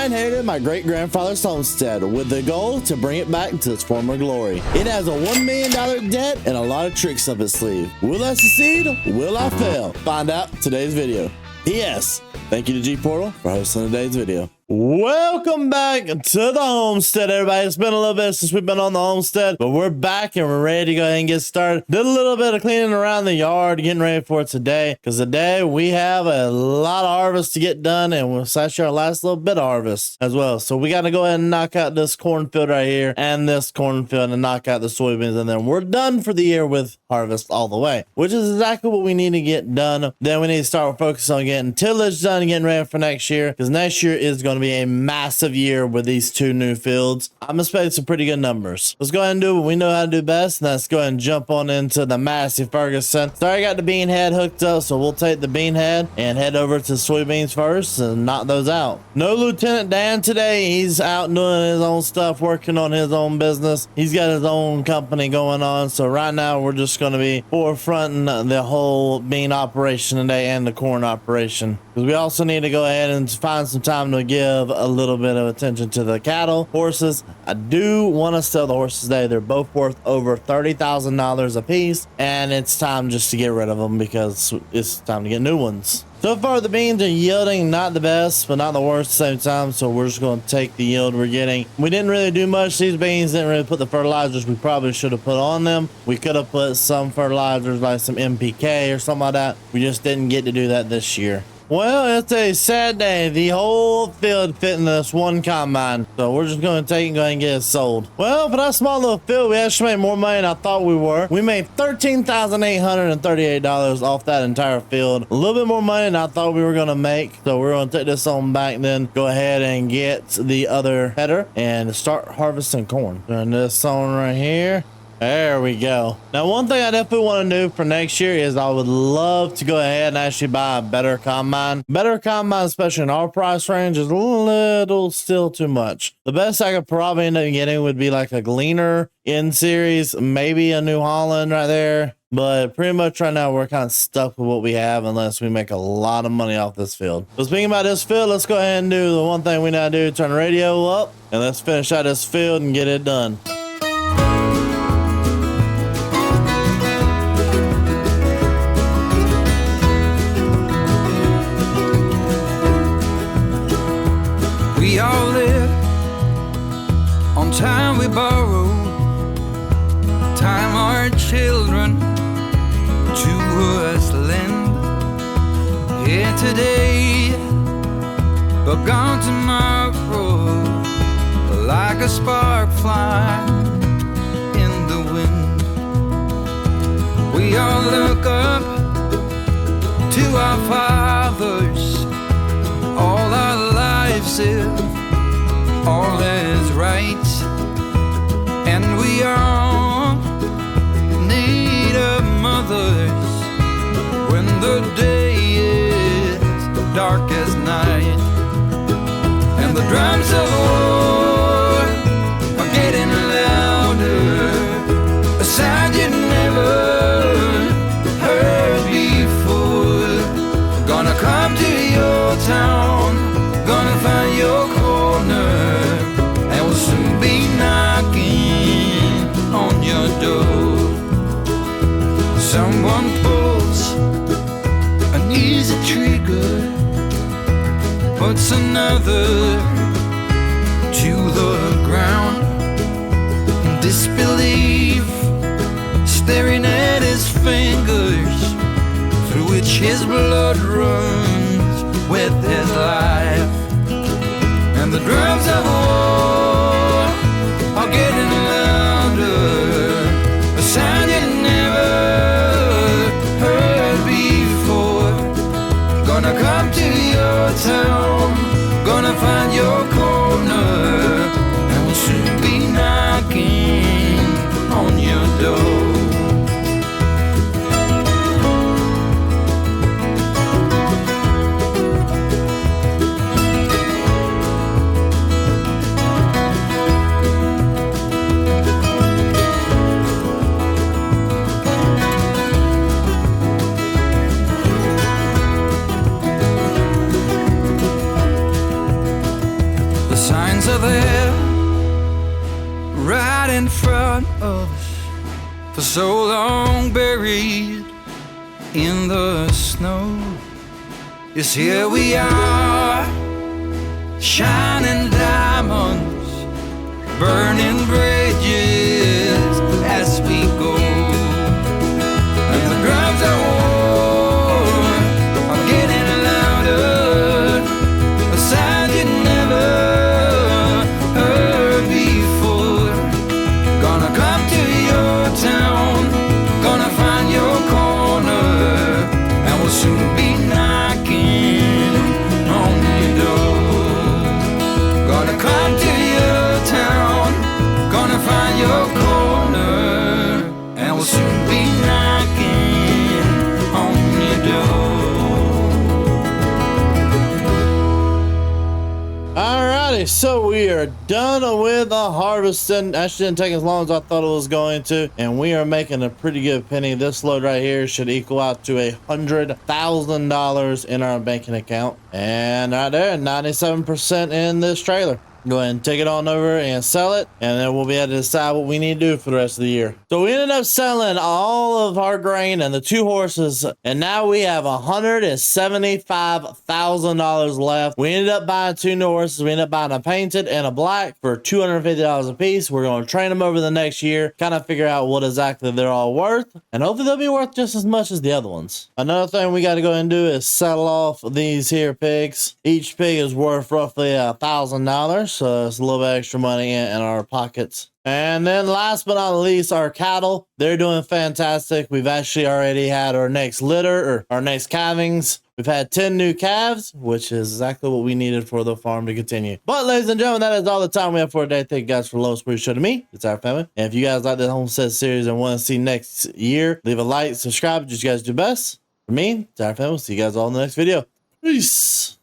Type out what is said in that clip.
I inherited my great-grandfather's homestead with the goal to bring it back to its former glory. It has a $1 million debt and a lot of tricks up its sleeve. Will I succeed? Will I fail? Find out today's video. Yes, thank you to G Portal for hosting today's video. Welcome back to the homestead, everybody. It's been a little bit since we've been on the homestead, but we're back and we're ready to go ahead and get started. Did a little bit of cleaning around the yard, getting ready for today, because today we have a lot of harvest to get done, and it's actually our last little bit of harvest as well. So we got to go ahead and knock out this cornfield right here and this cornfield and knock out the soybeans, and then we're done for the year with harvest all the way, which is exactly what we need to get done. Then we need to start focusing on getting tillage done and getting ready for next year, because next year is going to be a massive year with these two new fields. I'm expecting some pretty good numbers. Let's go ahead and do what we know how to do best, and let's go ahead and jump on into the Massey Ferguson. So I got the bean head hooked up, so we'll take the bean head and head over to soybeans first and knock those out. No Lieutenant Dan today. He's out doing his own stuff, working on his own business. He's got his own company going on, so right now we're just going to be forefronting the whole bean operation today and the corn operation, because we also need to go ahead and find some time to give a little bit of attention to the cattle, horses. I do want to sell the horses today. They're both worth over $30,000 a piece, and it's time just to get rid of them because it's time to get new ones. So far, the beans are yielding not the best, but not the worst at the same time, so we're just going to take the yield we're getting. We didn't really do much. These beans didn't really put the fertilizers we probably should have put on them. We could have put some fertilizers like some NPK or something like that. We just didn't get to do that this year. Well, it's a sad day. The whole field fit in this one combine, so we're just going to take and go ahead and get it sold. Well, for that small little field, we actually made more money than I thought we were. We made $13,838 off that entire field. A little bit more money than I thought we were going to make, so we're going to take this on back, then go ahead and get the other header and start harvesting corn. Turn this on right here. There we go. Now, one thing I definitely want to do for next year is I would love to go ahead and actually buy a better combine. Better combine, especially in our price range, is a little still too much. The best I could probably end up getting would be like a Gleaner in series, maybe a New Holland right there. But pretty much right now, we're kind of stuck with what we have unless we make a lot of money off this field. So speaking about this field, let's go ahead and do the one thing we know how to do, turn the radio up, and let's finish out this field and get it done. We all live on time we borrow, time our children to us lend. Here today, but gone tomorrow, like a spark fly in the wind. We all look up to our fathers, all our lives if all is right, and we all need our mothers when the day is dark as night, and the drums of war are getting louder, a sound you never heard before. Gonna come to your town, gonna find your corner, and we'll soon be knocking on your door. Someone pulls an easy trigger, puts another to the ground in disbelief, staring at his fingers through which his blood runs with his life. And the drums of war are getting louder, a sound you never heard before. Gonna come to your town, gonna find your corner, and we'll soon be knocking on your door. signs are there, right in front of us, for so long buried in the snow. Yes, here we are, shining diamonds, burning bridges as we go. And the drums are warm, are getting louder, a sound you never heard before. Gonna come to your town, gonna find your corner, and we'll soon be knocking on your door. Gonna come to your town, gonna find your corner, and we'll soon be knocking on your door. Alrighty, so we are done with the harvesting. Actually didn't take as long as I thought it was going to, and we are making a pretty good penny. This load right here should equal out to $100,000 in our banking account, and right there, 97% in this trailer. Go ahead and take it on over and sell it, and then we'll be able to decide what we need to do for the rest of the year. So we ended up selling all of our grain and the 2 horses, and now we have $175,000 left. We ended up buying 2 new horses. We ended up buying a painted and a black for $250 a piece. We're going to train them over the next year, kind of figure out what exactly they're all worth, and hopefully they'll be worth just as much as the other ones. Another thing we got to go ahead and do is settle off these here pigs. Each pig is worth roughly $1,000. So it's a little bit extra money in our pockets. And then last but not least, our cattle, they're doing fantastic. We've actually already had our next litter, or our next calvings. We've had 10 new calves, which is exactly what we needed for the farm to continue. But ladies and gentlemen, that is all the time we have for today. Thank you guys for the lowest show to me. It's our family. And if you guys like the Homestead series and want to see next year, leave a like, subscribe. Just you guys do best. For me, it's our family. See you guys all in the next video. Peace.